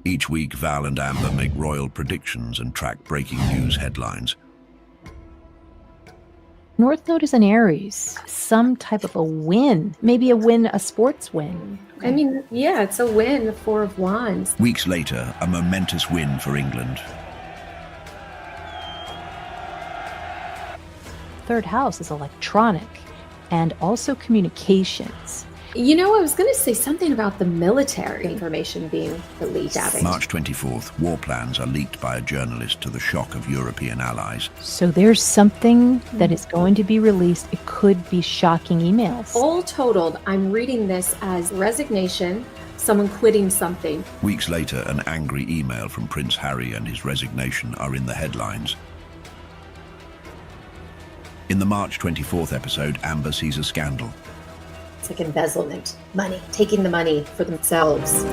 Each week, Val and Amber make royal predictions and track breaking news headlines. North Node is an Aries, some type of a win, maybe a sports win. I mean, yeah, it's a win, the Four of Wands. Weeks later, a momentous win for England. Third house is electronic and also communications. You know, I was going to say something about the military information being released. March 24th, war plans are leaked by a journalist to the shock of European allies. So there's something that is going to be released. It could be shocking emails. All totaled, I'm reading this as resignation, someone quitting something. Weeks later, an angry email from Prince Harry and his resignation are in the headlines. In the March 24th episode, Amber sees a scandal. It's like embezzlement, money, taking the money for themselves.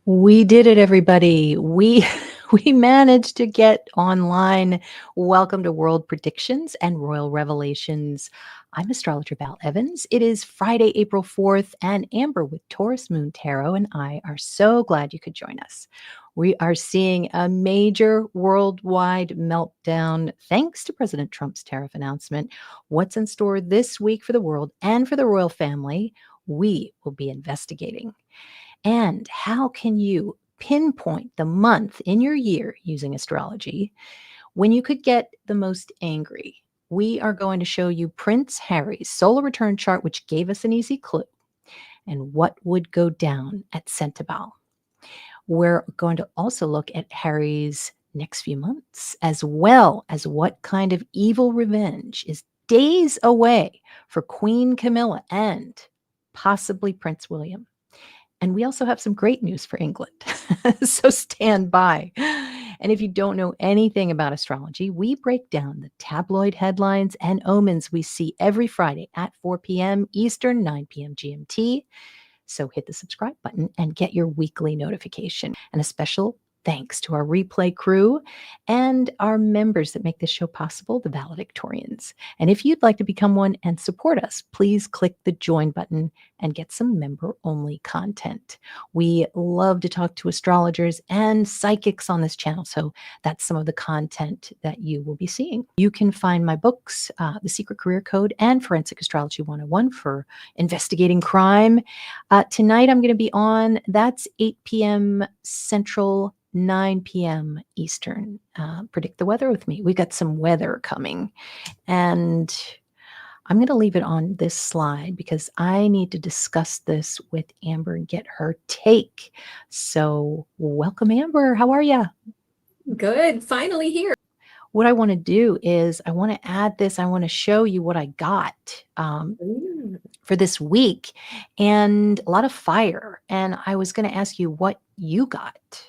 We did it, everybody. We managed to get online. Welcome to World Predictions and Royal Revelations. I'm Astrologer Val Evans. It is Friday, April 4th, and Amber with Taurus Moon Tarot and I are so glad you could join us. We are seeing a major worldwide meltdown thanks to President Trump's tariff announcement. What's in store this week for the world and for the royal family? We will be investigating. And how can you pinpoint the month in your year using astrology when you could get the most angry? We are going to show you Prince Harry's solar return chart, which gave us an easy clue, and what would go down at Centaval. We're going to also look at Harry's next few months, as well as what kind of evil revenge is days away for Queen Camilla and possibly Prince William. And we also have some great news for England. So stand by. And if you don't know anything about astrology, we break down the tabloid headlines and omens we see every Friday at 4 p.m. Eastern, 9 p.m. GMT. So hit the subscribe button and get your weekly notification. And a special thanks to our replay crew and our members that make this show possible, the valedictorians. And if you'd like to become one and support us, please click the join button and get some member-only content. We love to talk to astrologers and psychics on this channel, so that's some of the content that you will be seeing. You can find my books, The Secret Career Code and Forensic Astrology 101 for investigating crime. Tonight I'm going to be on, that's 8 p.m. Central, 9 p.m. Eastern. Predict the weather with me. We got some weather coming, and I'm going to leave it on this slide because I need to discuss this with Amber and get her take. So welcome, Amber. How are you? Good. Finally here. What I want to do is I want to add this. I want to show you what I got for this week, and a lot of fire. And I was going to ask you what you got.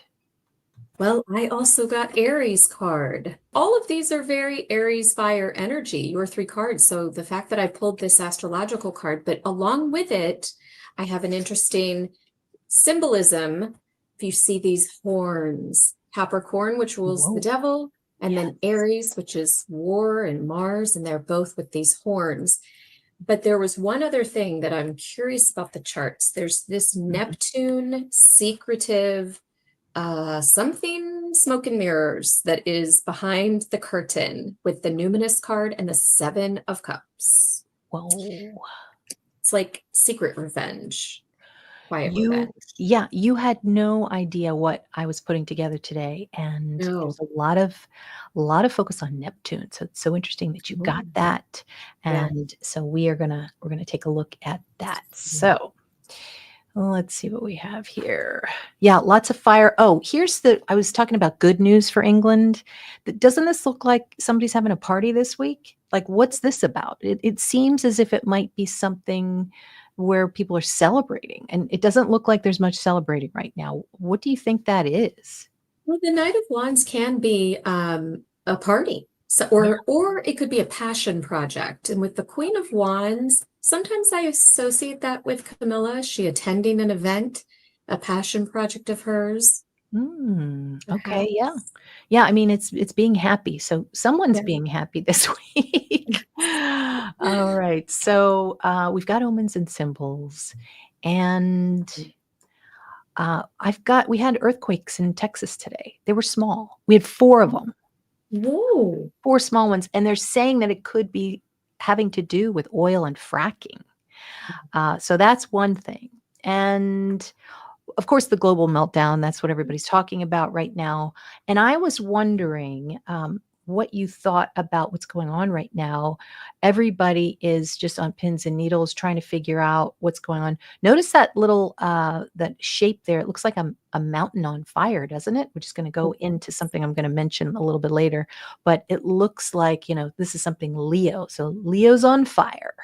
Well, I also got Aries card. All of these are very Aries fire energy, your 3 cards. So the fact that I pulled this astrological card, but along with it, I have an interesting symbolism. If you see these horns, Capricorn, which rules the devil, and then Aries, which is war and Mars, and they're both with these horns. But there was one other thing that I'm curious about the charts. There's this Neptune secretive something smoke and mirrors that is behind the curtain with the numinous card and the 7 of Cups. Whoa. It's like secret revenge. Quiet revenge. Yeah, you had no idea what I was putting together today, and there's a lot of focus on Neptune. So it's so interesting that you got that, and so we're gonna take a look at that. So let's see what we have here. Yeah, lots of fire. Oh, I was talking about good news for England. Doesn't this look like somebody's having a party this week? Like, what's this about? It seems as if it might be something where people are celebrating, and it doesn't look like there's much celebrating right now. What do you think that is? Well, the Knight of Wands can be a party. So, or it could be a passion project. And with the Queen of Wands, sometimes I associate that with Camilla. She attending an event, a passion project of hers. Okay, yeah. Perhaps. Yeah, I mean, it's being happy. So someone's Yeah. being happy this week. All right. So we've got omens and symbols. And we had earthquakes in Texas today. They were small. We had 4 of them, Whoa. 4 small ones. And they're saying that it could be having to do with oil and fracking. So that's one thing. And of course, the global meltdown, that's what everybody's talking about right now. And I was wondering what you thought about what's going on right now. Everybody is just on pins and needles trying to figure out what's going on. Notice that little that shape there. It looks like a mountain on fire, doesn't it? Which is going to go into something I'm going to mention a little bit later. But it looks like, this is something Leo. So Leo's on fire.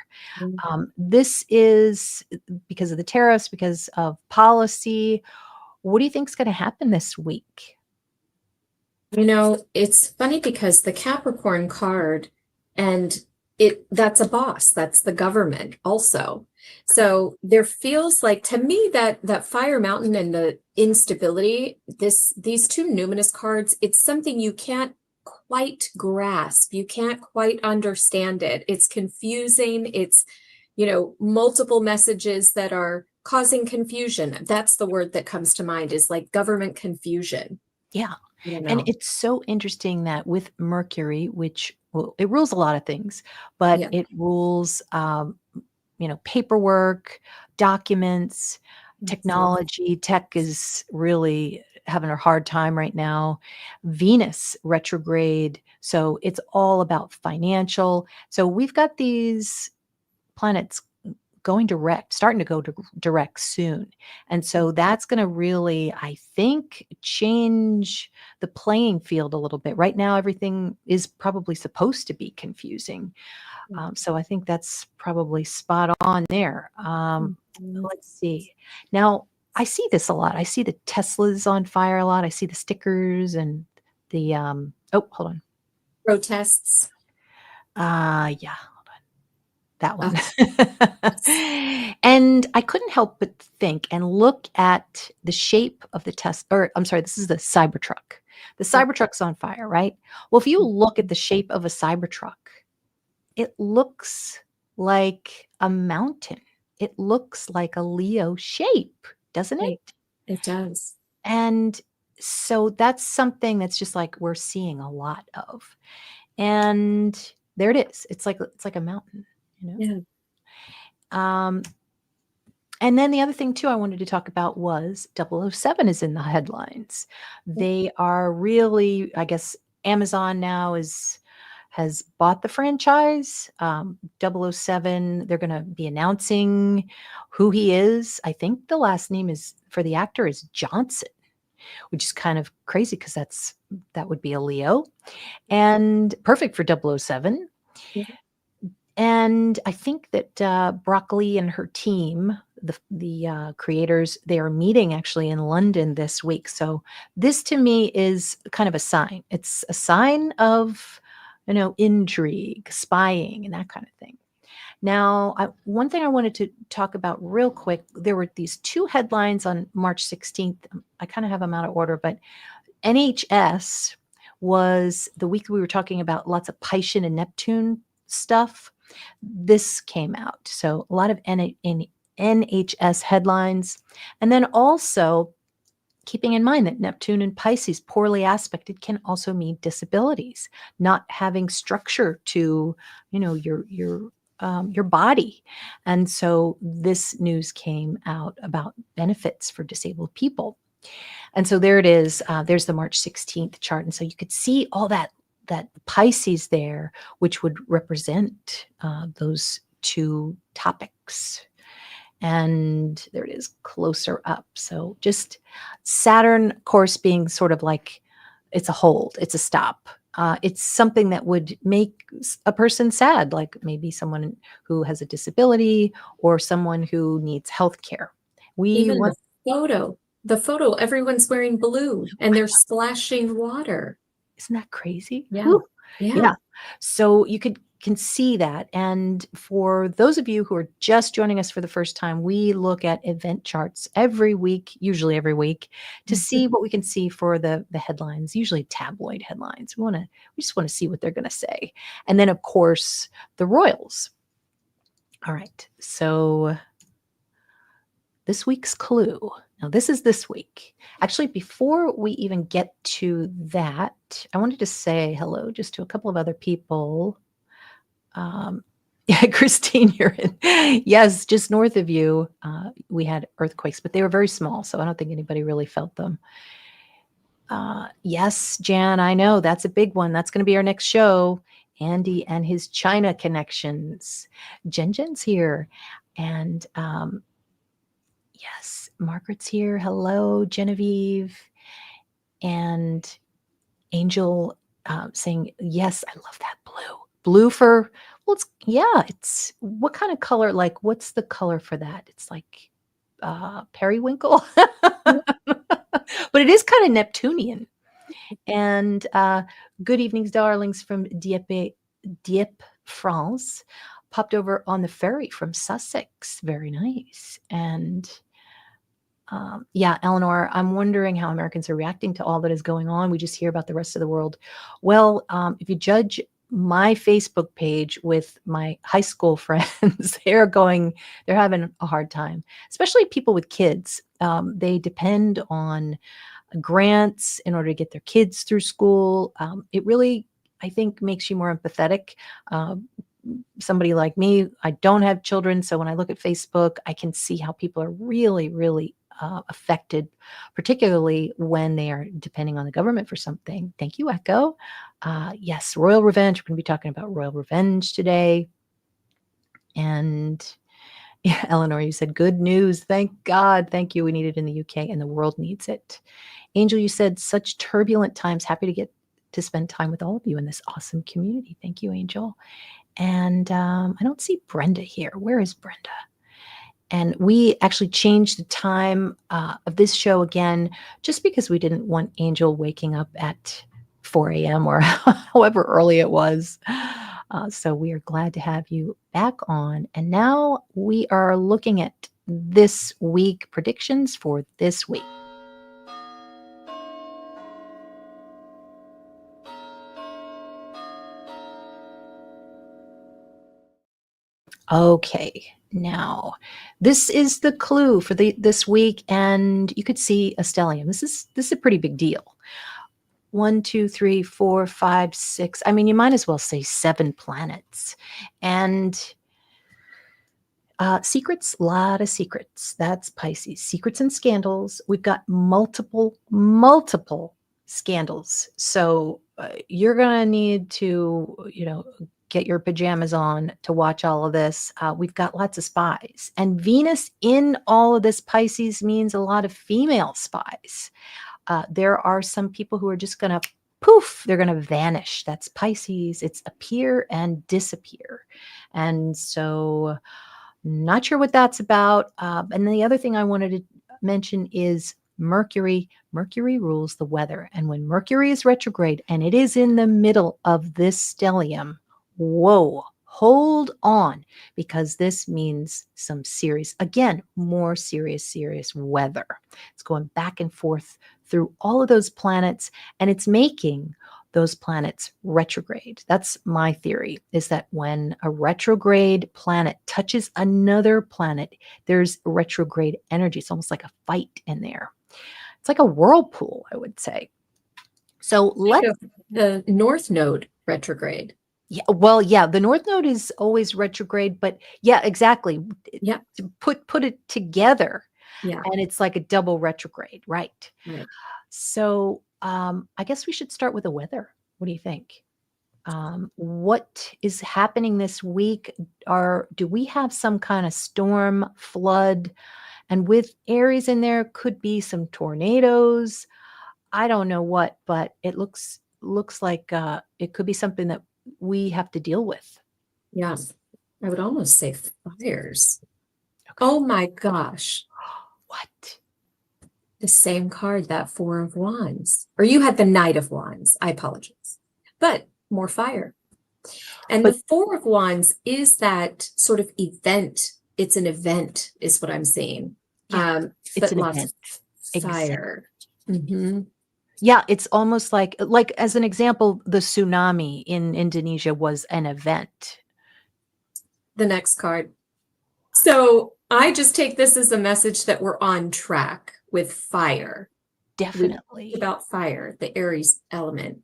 This is because of the tariffs, because of policy. What do you think is going to happen this week? It's funny because the Capricorn card, and that's a boss, that's the government also. So there feels like, to me, that fire mountain and the instability, these 2 numinous cards, it's something you can't quite grasp. You can't quite understand it. It's confusing. It's, multiple messages that are causing confusion. That's the word that comes to mind, is like government confusion. Yeah. And it's so interesting that with Mercury, which, well, it rules a lot of things, but Yeah. it rules, paperwork, documents, technology. Tech is really having a hard time right now. Venus retrograde. So it's all about financial. So we've got these planets going direct, starting to go direct soon. And so that's going to really, I think, change the playing field a little bit. Right now, everything is probably supposed to be confusing. So I think that's probably spot on there. Let's see. Now, I see this a lot. I see the Teslas on fire a lot. I see the stickers and the, hold on. Protests. Yeah. That one. And I couldn't help but think and look at the shape of the this is the Cybertruck. The Cybertruck's on fire, right? Well, if you look at the shape of a Cybertruck, it looks like a mountain. It looks like a Leo shape, doesn't it? It does. And so that's something that's just like we're seeing a lot of. And there it is. It's like a mountain. Yeah. And then the other thing too I wanted to talk about was 007 is in the headlines. They are really, I guess, Amazon now has bought the franchise. 007, they're going to be announcing who he is. I think the last name for the actor is Johnson, which is kind of crazy because that would be a Leo and perfect for 007. Yeah. And I think that Broccoli and her team, the creators, they are meeting actually in London this week. So this to me is kind of a sign. It's a sign of, intrigue, spying, and that kind of thing. Now, one thing I wanted to talk about real quick, there were these 2 headlines on March 16th. I kind of have them out of order, but NHS was the week we were talking about lots of Piscean and Neptune stuff. This came out. So a lot of NHS headlines. And then also keeping in mind that Neptune and Pisces, poorly aspected, can also mean disabilities, not having structure to, your body. And so this news came out about benefits for disabled people. And so there it is. There's the March 16th chart. And so you could see all that Pisces there, which would represent those 2 topics. And there it is closer up. So just Saturn, of course, being sort of like it's a hold, it's a stop. It's something that would make a person sad, like maybe someone who has a disability or someone who needs health care. We Even want, the photo, everyone's wearing blue and they're splashing water. isn't that crazy? Yeah. Whew. Yeah. Yeah. So you can see that. And for those of you who are just joining us for the first time, we look at event charts every week, usually every week, to see what we can see for the headlines, usually tabloid headlines. We just want to see what they're going to say. And then, of course, the royals. All right. So this week's clue. Now, this is this week. Actually, before we even get to that, I wanted to say hello just to a couple of other people. Yeah, Christine, you're in. Yes, just north of you, we had earthquakes, but they were very small, so I don't think anybody really felt them. Yes, Jan, I know that's a big one. That's going to be our next show. Andy and his China connections. Jen's here, and yes, Margaret's here. Hello, Genevieve, and Angel saying yes. I love that blue. Blue for, well, it's what kind of color? Like, what's the color for that? It's like periwinkle, but it is kind of Neptunian. And good evenings, darlings, from Dieppe, France. Popped over on the ferry from Sussex. Very nice. And yeah, Eleanor, I'm wondering how Americans are reacting to all that is going on. We just hear about the rest of the world. Well, if you judge my Facebook page with my high school friends, they're having a hard time, especially people with kids. They depend on grants in order to get their kids through school. It really, I think, makes you more empathetic. Somebody like me, I don't have children. So when I look at Facebook, I can see how people are really, really affected, particularly when they are depending on the government for something. Thank you, Echo. Yes, royal revenge. We're going to be talking about royal revenge today. And yeah, Eleanor, you said good news. Thank God. Thank you. We need it in the UK and the world needs it. Angel, you said such turbulent times. Happy to get to spend time with all of you in this awesome community. Thank you, Angel. And I don't see Brenda here. Where is Brenda? And we actually changed the time of this show again, just because we didn't want Angel waking up at 4 a.m. or however early it was. So we are glad to have you back on. And now we are looking at this week, predictions for this week. Okay, now this is the clue for this week, and you could see a stellium. This is a pretty big deal. 1, 2, 3, 4, 5, 6. I mean, you might as well say 7 planets. And secrets, a lot of secrets. That's Pisces. Secrets and scandals. We've got multiple scandals. So you're going to need to, get your pajamas on to watch all of this. We've got lots of spies. And Venus in all of this Pisces means a lot of female spies. There are some people who are just going to poof, they're going to vanish. That's Pisces. It's appear and disappear. And so not sure what that's about. And then the other thing I wanted to mention is Mercury. Mercury rules the weather. And when Mercury is retrograde, and it is in the middle of this stellium, whoa, hold on, because this means some serious, again, more serious weather. It's going back and forth through all of those planets, and it's making those planets retrograde. That's my theory, is that when a retrograde planet touches another planet, there's retrograde energy. It's almost like a fight in there. It's like a whirlpool, I would say. So the North Node retrograde. Yeah, well, yeah, the North Node is always retrograde, but yeah, exactly. Yeah. To put it together. Yeah. And it's like a double retrograde, right? Right. So I guess we should start with the weather. What do you think? What is happening this week? Do we have some kind of storm, flood? And with Aries in there, could be some tornadoes. I don't know what, but it looks looks like it could be something that we have to deal with. Yeah, I would almost say fires. Okay. Oh my gosh. What? The same card, that Four of Wands. Or you had the Knight of Wands. I apologize. But more fire. And But the Four of Wands is that sort of event. It's an event, is what I'm seeing. yeah, it's But an lots event. of fire. Mhm. Yeah, it's almost like as an example, the tsunami in Indonesia was an event. The next card. So I just take this as a message that we're on track with fire. We talked Definitely. about fire, the Aries element.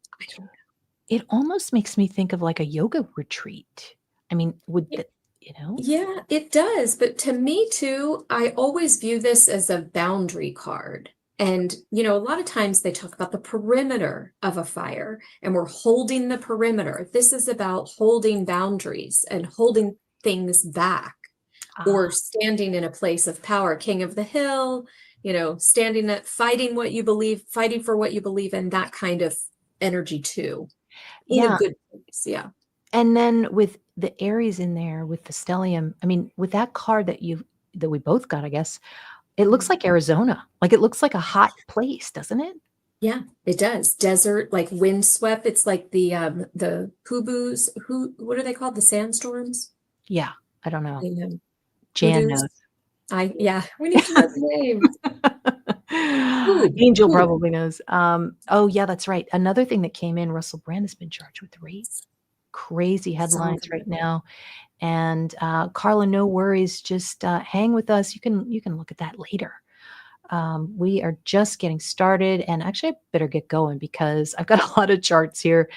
It almost makes me think of like a yoga retreat. I mean, Yeah. you know? Yeah, it does. But to me too, I always view this as a boundary card. And, a lot of times they talk about the perimeter of a fire and we're holding the perimeter. This is about holding boundaries and holding things back or standing in a place of power, king of the hill, standing at fighting what you believe, fighting for what you believe in, that kind of energy too. In a Yeah. good place. Yeah. And then with the Aries in there with the stellium, I mean, with that card that we both got, I guess, it looks like Arizona. Like it looks like a hot place, doesn't it? Yeah, it does. Desert, like windswept. It's like the Haboobs. What are they called? The sandstorms? Yeah, I don't know. The, Jan hoodoos? knows. We need to know the names. Angel Hood. probably knows. Oh yeah, that's right. Another thing that came in, Russell Brand has been charged with rape. Crazy headlines right now. And Carla, no worries. Just hang with us. You can look at that later. We are just getting started, and actually I better get going because I've got a lot of charts here.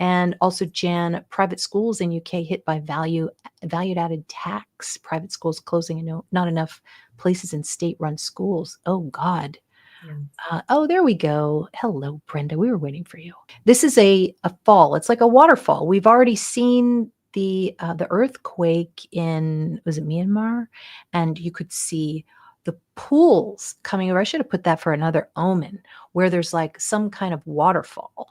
And also, Jan, private schools in UK hit by valued added tax. Private schools closing and not enough places in state-run schools. Oh God. Yeah. Oh, there we go. Hello, Brenda. We were waiting for you. This is a fall. It's like a waterfall. We've already seen the earthquake in, was it Myanmar? And you could see the pools coming over. I should have put that for another omen where there's like some kind of waterfall.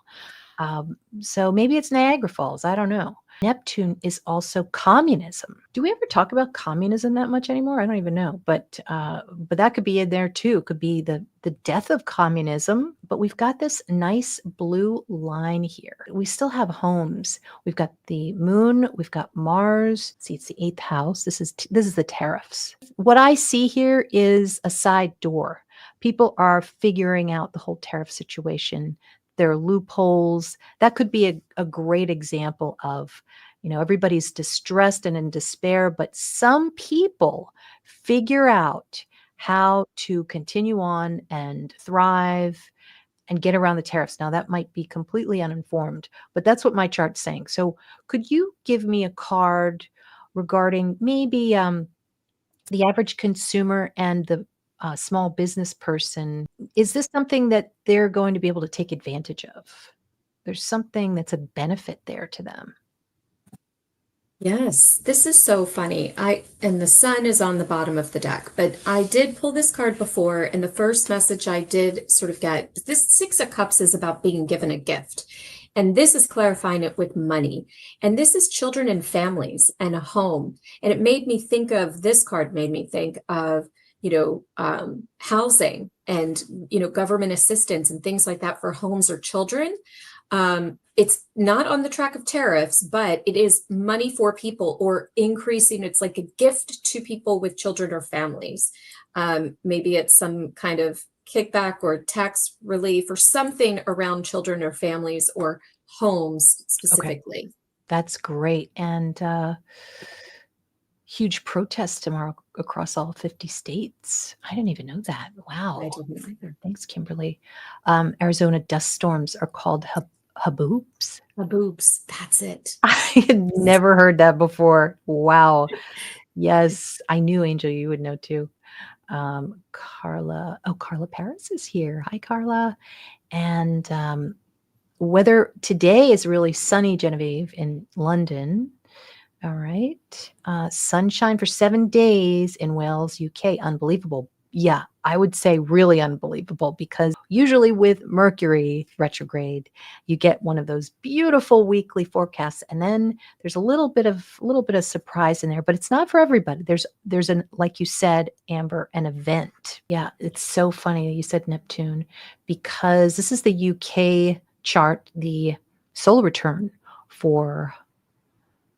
So maybe it's Niagara Falls. I don't know. Neptune is also communism. Do we ever talk about communism that much anymore? I don't even know. But that could be in there too. It could be the death of communism. But we've got this nice blue line here. We still have homes. We've got the moon. We've got Mars. See, it's the 8th house. This is the tariffs. What I see here is a side door. People are figuring out the whole tariff situation. There are loopholes. That could be a great example of, everybody's distressed and in despair, but some people figure out how to continue on and thrive and get around the tariffs. Now, that might be completely uninformed, but that's what my chart's saying. So could you give me a card regarding maybe the average consumer and the small business person? Is this something that they're going to be able to take advantage of? There's something that's a benefit there to them. Yes, this is so funny. And the sun is on the bottom of the deck, but I did pull this card before, and the first message I did sort of get, this Six of Cups is about being given a gift. And this is clarifying it with money. And this is children and families and a home. And it made me think of, this card made me think of, housing and, government assistance and things like that for homes or children. It's not on the track of tariffs, but it is money for people or increasing. It's like a gift to people with children or families. Maybe it's some kind of kickback or tax relief or something around children or families or homes specifically. Okay. That's great. And huge protests tomorrow across all 50 states. I didn't even know that. Wow. I didn't either. Thanks, Kimberly. Arizona dust storms are called Haboobs. Haboobs, that's it. I had never heard that before. Wow. Yes, I knew, Angel, you would know too. Carla Paris is here. Hi, Carla. And weather today is really sunny, Genevieve, in London. All right. Sunshine for 7 days in Wales, UK. Unbelievable. Yeah, I would say really unbelievable, because usually with Mercury retrograde, you get one of those beautiful weekly forecasts, and then there's a little bit of surprise in there, but it's not for everybody. There's an, like you said, Amber, an event. Yeah, it's so funny that you said Neptune, because this is the UK chart, the solar return for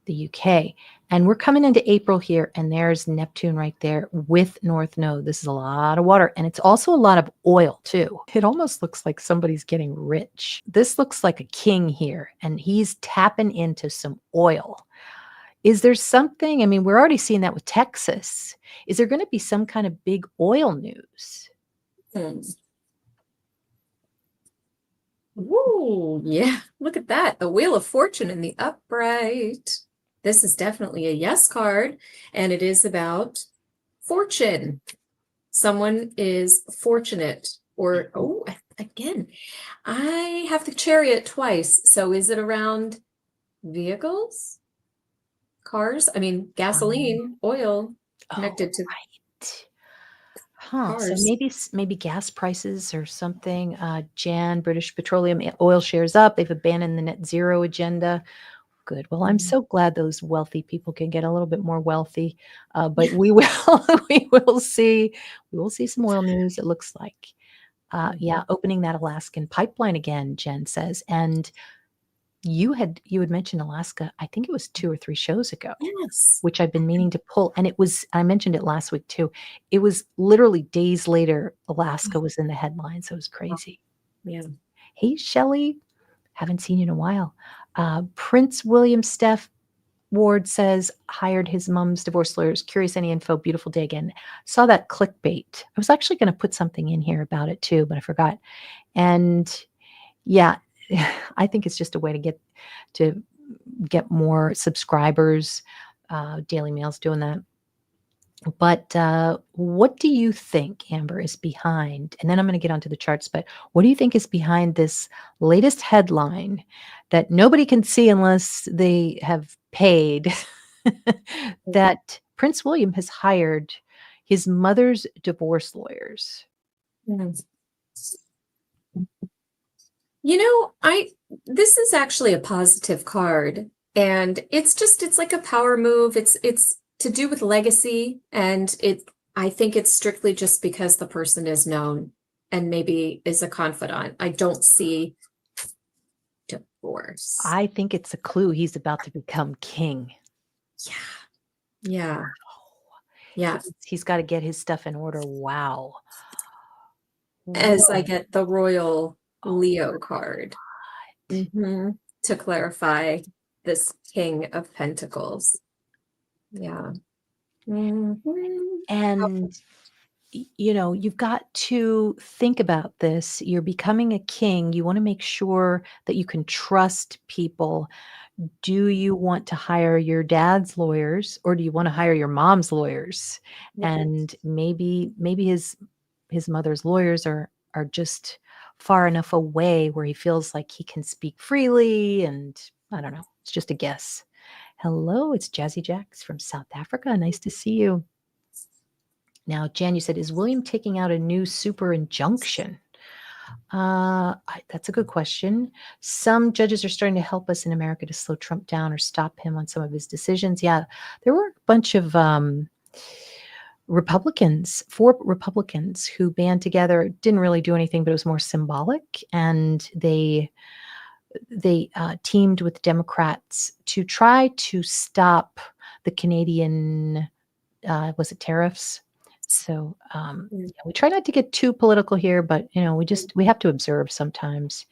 the UK. And we're coming into April here, and there's Neptune right there with North Node. This is a lot of water, and it's also a lot of oil too. It almost looks like somebody's getting rich. This looks like a king here, and he's tapping into some oil. Is there something, I mean, we're already seeing that with Texas. Is there going to be some kind of big oil news? Ooh, yeah, look at that. The Wheel of Fortune in the upright. This is definitely a yes card, and it is about fortune. Someone is fortunate, or, oh, again, I have the Chariot twice. So is it around vehicles, cars? I mean, gasoline, oil connected to right. Huh. So cars. maybe gas prices or something. Jan, British Petroleum oil shares up. They've abandoned the net zero agenda. Good. Well, I'm so glad those wealthy people can get a little bit more wealthy. But we will we will see some oil news, it looks like. Yeah, opening that Alaskan pipeline again, Jen says. And you had mentioned Alaska, I think it was 2 or 3 shows ago, Yes. which I've been meaning to pull. And I mentioned it last week too. It was literally days later, Alaska was in the headlines. So it was crazy. Yeah. Hey, Shelley, haven't seen you in a while. Prince William Steph Ward says, hired his mom's divorce lawyers. Curious, any info? Beautiful day again. Saw that clickbait. I was actually going to put something in here about it too, but I forgot. And yeah, I think it's just a way to get more subscribers. Daily Mail's doing that. But what do you think, Amber, is behind? And then I'm going to get onto the charts. But what do you think is behind this latest headline that nobody can see unless they have paid? That Prince William has hired his mother's divorce lawyers. You know, this is actually a positive card, and it's like a power move. It's to do with legacy, and I think it's strictly just because the person is known and maybe is a confidant. I don't see divorce. I think it's a clue he's about to become king. Yeah. Yeah. He's got to get his stuff in order. Wow. As I get the Royal Leo card to clarify this King of Pentacles. Yeah. And you know, you've got to think about this. You're becoming a king. You want to make sure that you can trust people. Do you want to hire your dad's lawyers, or do you want to hire your mom's lawyers? And maybe his mother's lawyers are just far enough away where he feels like he can speak freely. And I don't know. It's just a guess. Hello, it's Jazzy Jax from South Africa. Nice to see you. Now, Jan, you said, is William taking out a new super injunction? That's a good question. Some judges are starting to help us in America to slow Trump down or stop him on some of his decisions. Yeah, there were a bunch of four Republicans who band together. Didn't really do anything, but it was more symbolic. And they teamed with Democrats to try to stop the Canadian, was it tariffs? So we try not to get too political here, but you know, we have to observe sometimes.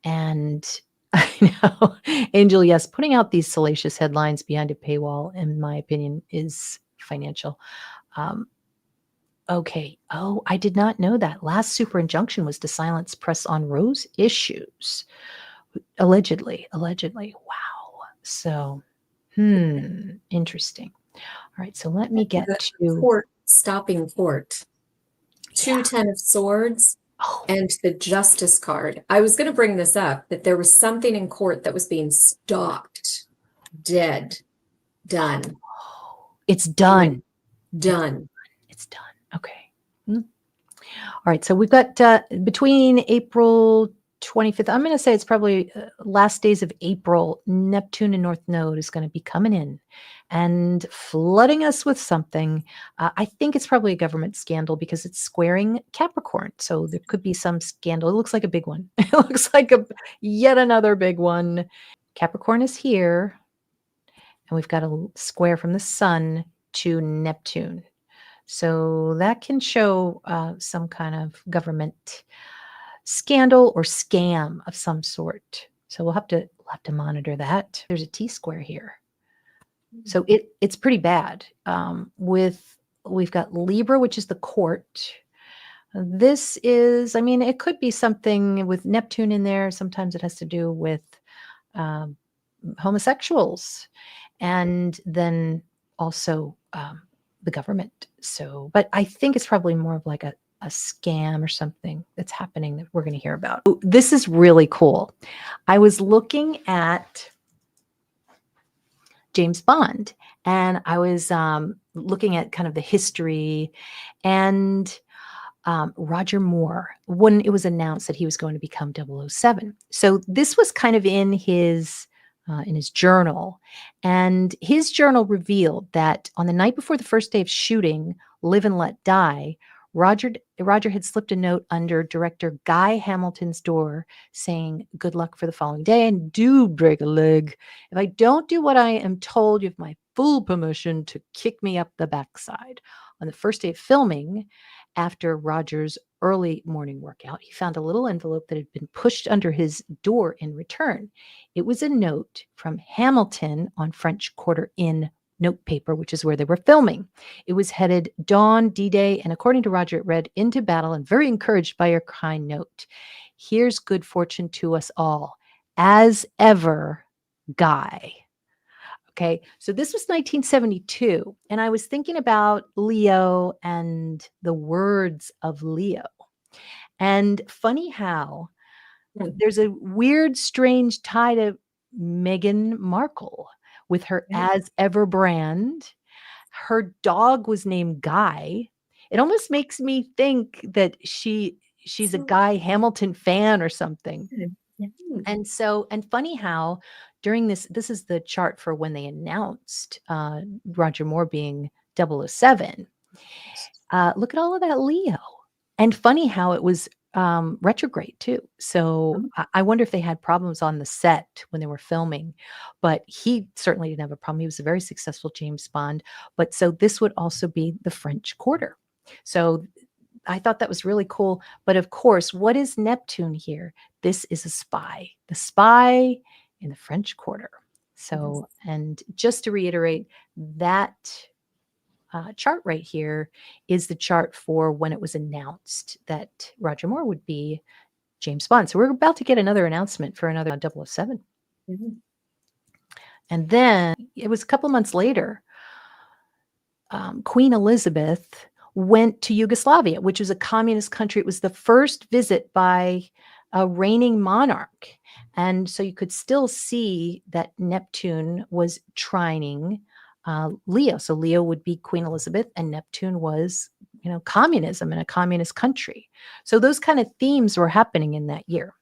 And I know, Angel, yes, putting out these salacious headlines behind a paywall, in my opinion, is financial. Okay. Oh, I did not know that. Last super injunction was to silence press on Rose issues. Allegedly. Wow. So, interesting. All right, so let me get to court, stopping court. 2 10 of Swords and the Justice card. I was going to bring this up, that there was something in court that was being stopped, dead, done. It's done. Done. It's done. Okay. All right, so we've got between April 25th, I'm going to say it's probably last days of April, Neptune and North Node is going to be coming in and flooding us with something. I think it's probably a government scandal because it's squaring Capricorn. So there could be some scandal. It looks like a big one. It looks like yet another big one. Capricorn is here, and we've got a square from the sun to Neptune. So that can show some kind of government scandal or scam of some sort. So we'll have to monitor that. There's a T square here. So it's pretty bad. We've got Libra, which is the court. This is, I mean, it could be something with Neptune in there. Sometimes it has to do with homosexuals, and then also the government. So, but I think it's probably more of like a scam or something that's happening that we're going to hear about. Ooh, this is really cool. I was looking at James Bond, and I was looking at kind of the history, and Roger Moore, when it was announced that he was going to become 007. So this was kind of in his journal, and his journal revealed that on the night before the first day of shooting Live and Let Die, Roger had slipped a note under director Guy Hamilton's door saying, "Good luck for the following day, and do break a leg. If I don't do what I am told, you have my full permission to kick me up the backside." On the first day of filming, after Roger's early morning workout, he found a little envelope that had been pushed under his door in return. It was a note from Hamilton on French Quarter Inn notepaper, which is where they were filming. It was headed Dawn, D-Day, and according to Roger, it read, "Into battle and very encouraged by your kind note. Here's good fortune to us all. As ever, Guy." Okay, so this was 1972, and I was thinking about Leo and the words of Leo. And funny how there's a weird, strange tie to Meghan Markle with her As Ever brand. Her dog was named Guy. It almost makes me think that she's a Guy Hamilton fan or something. And so, and funny how during this is the chart for when they announced Roger Moore being 007. Look at all of that Leo. And funny how it was retrograde too. So I wonder if they had problems on the set when they were filming, but he certainly didn't have a problem. He was a very successful James Bond. But so this would also be the French Quarter. So I thought that was really cool. But of course, what is Neptune here? This is a spy, the spy in the French Quarter. So, and just to reiterate, that chart right here is the chart for when it was announced that Roger Moore would be James Bond. So we're about to get another announcement for another 007. And then it was a couple months later, Queen Elizabeth went to Yugoslavia, which was a communist country. It was the first visit by a reigning monarch. And so you could still see that Neptune was trining Leo. So Leo would be Queen Elizabeth, and Neptune was, communism in a communist country. So those kind of themes were happening in that year.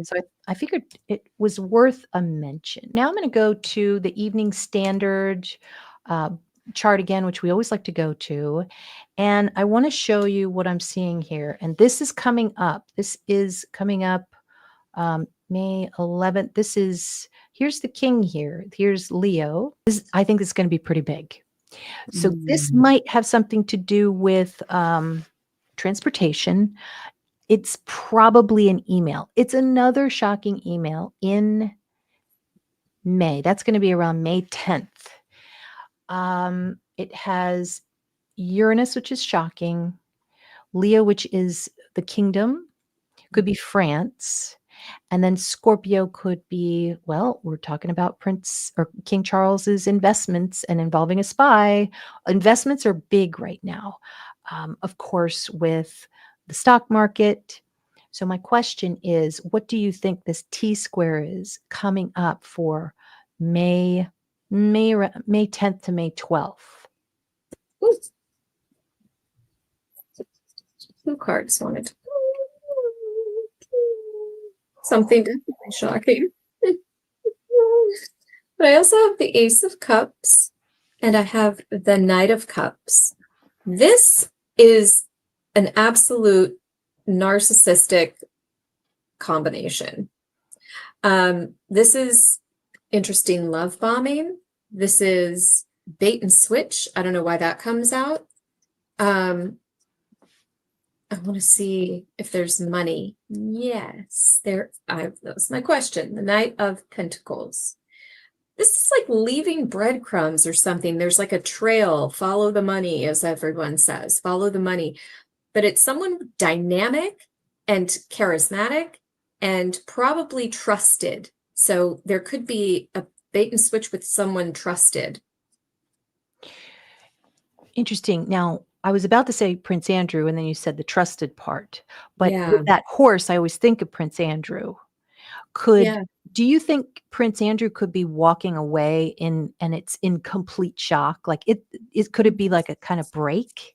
So I figured it was worth a mention. Now I'm going to go to the Evening Standard chart again, which we always like to go to. And I want to show you what I'm seeing here. And this is coming up. This is coming up May 11th. Here's the king here. Here's Leo. I think this is going to be pretty big. So this might have something to do with transportation. It's probably an email. It's another shocking email in May. That's going to be around May 10th. It has Uranus, which is shocking. Leo, which is the kingdom, could be France. And then Scorpio could be, well, we're talking about Prince or King Charles's investments and involving a spy. Investments are big right now, of course, with the stock market. So my question is, what do you think this T square is coming up for May 10th to May 12th? Two cards wanted to. Something definitely shocking. But I also have the Ace of Cups and I have the Knight of Cups. This is an absolute narcissistic combination. This is interesting love bombing. This is bait and switch. I don't know why that comes out. I want to see if there's money. Yes, that was my question. The Knight of Pentacles. This is like leaving breadcrumbs or something. There's like a trail. Follow the money, as everyone says. Follow the money. But it's someone dynamic and charismatic and probably trusted. So there could be a bait and switch with someone trusted. Interesting. Now, I was about to say Prince Andrew, and then you said the trusted part. But Yeah. with that horse, I always think of Prince Andrew. Do you think Prince Andrew could be walking away and it's in complete shock? Like could it be like a kind of break?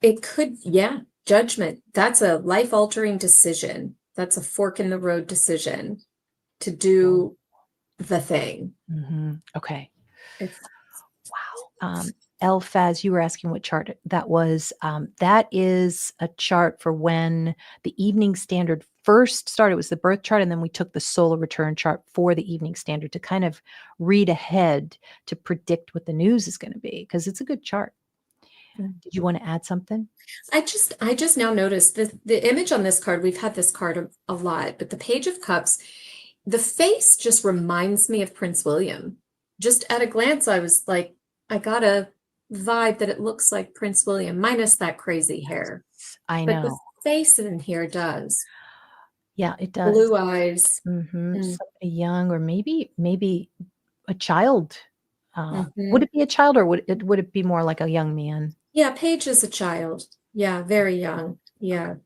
It could, yeah. Judgment. That's a life-altering decision. That's a fork in the road decision to do the thing. Okay. It's, wow. Elfaz, you were asking what chart that was. That is a chart for when the Evening Standard first started. It was the birth chart, and then we took the solar return chart for the Evening Standard to kind of read ahead to predict what the news is going to be, because it's a good chart. Did you want to add something? I just now noticed the image on this card. We've had this card a lot, but the Page of Cups, the face just reminds me of Prince William. Just at a glance, I was like, I got a vibe that it looks like Prince William, minus that crazy hair. I But know. the face in here does. Yeah, it does. Blue eyes. Somebody young, or maybe a child. Mhm. Would it be a child, or would it be more like a young man? Yeah, Paige is a child. Yeah, very young. Yeah.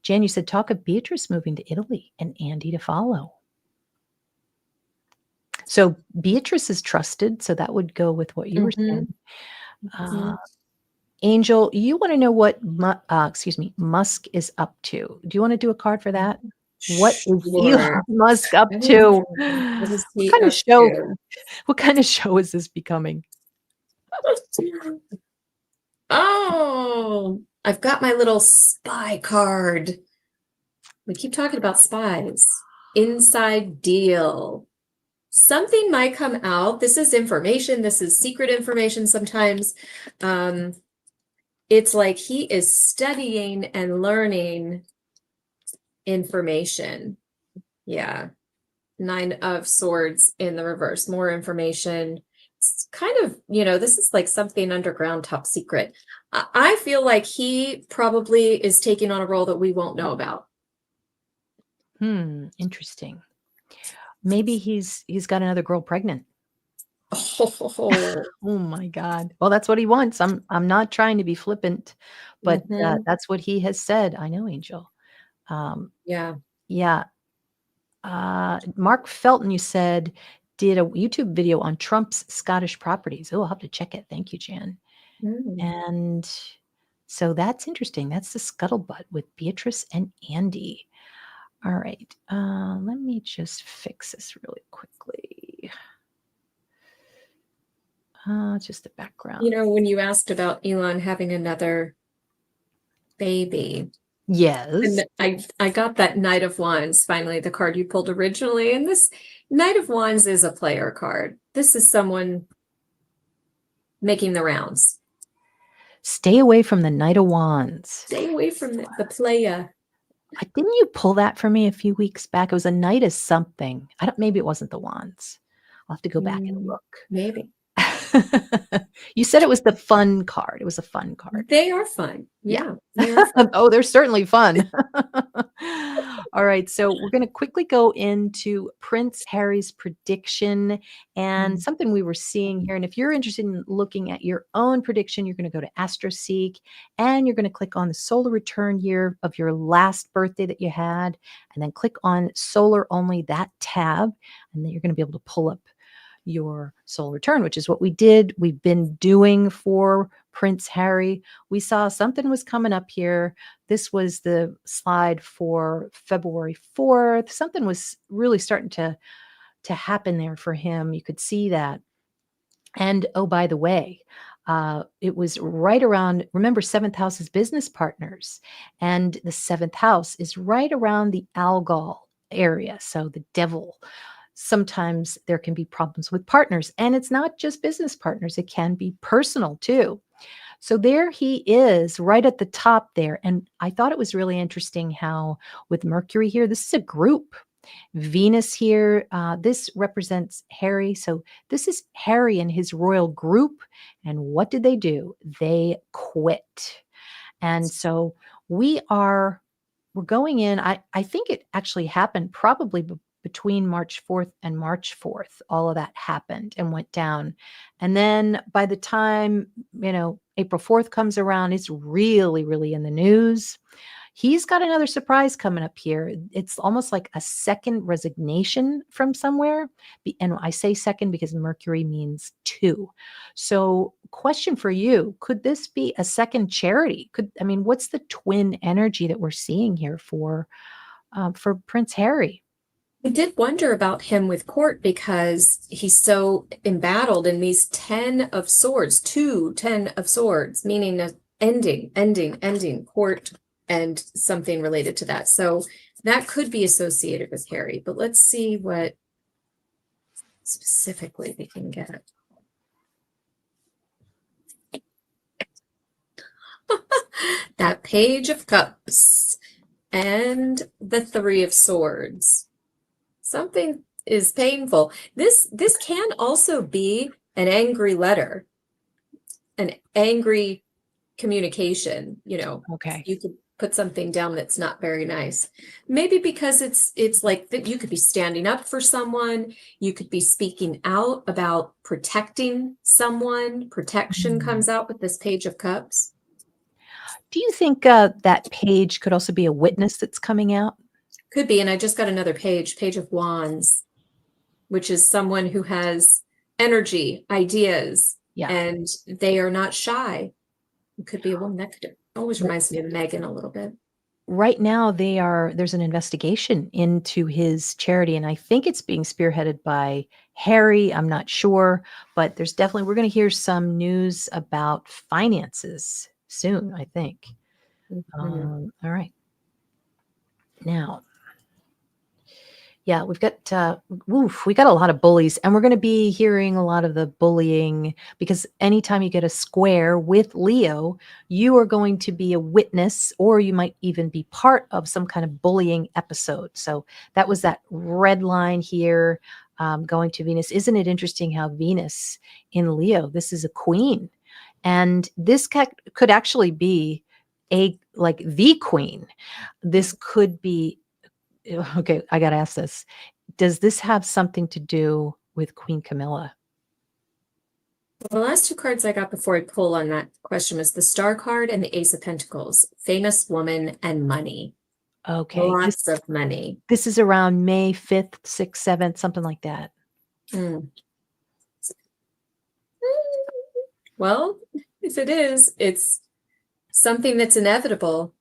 Jan, you said talk of Beatrice moving to Italy and Andy to follow. So Beatrice is trusted, so that would go with what you were saying. Angel, you want to know what Musk is up to. Do you want to do a card for that? What is Elon Musk up to? What is he What kind of up show? to? What kind of show is this becoming? Oh, I've got my little spy card. We keep talking about spies. Inside deal. Something might come out. This is information. This is secret information sometimes. It's like he is studying and learning information. Yeah. 9 of Swords in the reverse. More information. It's kind of, this is like something underground, top secret. I feel like he probably is taking on a role that we won't know about. Interesting. Maybe he's got another girl pregnant. Oh my God. Well, that's what he wants. I'm not trying to be flippant, but that's what he has said. I know, Angel. Yeah. Mark Felton, you said, did a YouTube video on Trump's Scottish properties. Oh, I'll have to check it. Thank you, Jan. And so that's interesting. That's the scuttlebutt with Beatrice and Andy. All right. Let me just fix this really quickly. Just the background. When you asked about Elon having another baby. Yes. And I got that Knight of Wands, finally, the card you pulled originally. And this Knight of Wands is a player card. This is someone making the rounds. Stay away from the Knight of Wands. Stay away from the playa. Didn't you pull that for me a few weeks back? It was a Knight of something. Maybe it wasn't the Wands. I'll have to go back and look. Maybe. You said it was the fun card. It was a fun card. They are fun. Yeah. Oh, they're certainly fun. All right. So we're going to quickly go into Prince Harry's prediction and something we were seeing here. And if you're interested in looking at your own prediction, you're going to go to AstroSeek and you're going to click on the solar return year of your last birthday that you had, and then click on solar only, that tab. And then you're going to be able to pull up your soul return, which is what we did. We've been doing for Prince Harry. We saw something was coming up here. This was the slide for February 4th. Something was really starting to happen there for him. You could see that. And oh, by the way, it was right around, remember, seventh house is business partners, and the seventh house is right around the Algol area. So the devil. Sometimes there can be problems with partners, and it's not just business partners, it can be personal too. So there he is right at the top there. And I thought it was really interesting how with Mercury here, this is a group. Venus here, this represents Harry. So this is Harry and his royal group. And what did they do? They quit. And so we're going in. I think it actually happened probably between March 4th and March 4th. All of that happened and went down. And then by the time, April 4th comes around, it's really, really in the news. He's got another surprise coming up here. It's almost like a second resignation from somewhere. And I say second because Mercury means two. So question for you, could this be a second charity? What's the twin energy that we're seeing here for Prince Harry? I did wonder about him with court because he's so embattled in these 10 of swords, 10 of swords, meaning ending, court, and something related to that. So that could be associated with Harry, but let's see what specifically we can get. That Page of Cups and the Three of Swords. Something is painful. This can also be an angry letter, an angry communication, Okay. You could put something down that's not very nice. Maybe because it's like that you could be standing up for someone, you could be speaking out about protecting someone. Protection comes out with this Page of Cups. Do you think that page could also be a witness that's coming out? Could be, and I just got another Page of Wands, which is someone who has energy, ideas, and they are not shy. It could be a woman. That could always reminds me of Meghan a little bit. Right now, there's an investigation into his charity, and I think it's being spearheaded by Harry. I'm not sure, but we're going to hear some news about finances soon, I think. All right. Now, yeah, we got a lot of bullies, and we're going to be hearing a lot of the bullying because anytime you get a square with Leo, you are going to be a witness, or you might even be part of some kind of bullying episode. So that was that red line here going to Venus. Isn't it interesting how Venus in Leo, this is a queen, and this could actually be the queen. This could be. Okay, I got to ask this. Does this have something to do with Queen Camilla? Well, the last two cards I got before I pull on that question was the Star card and the Ace of Pentacles. Famous woman and money. Okay. Lots of money. This is around May 5th, 6th, 7th, something like that. Well, if it is, it's something that's inevitable.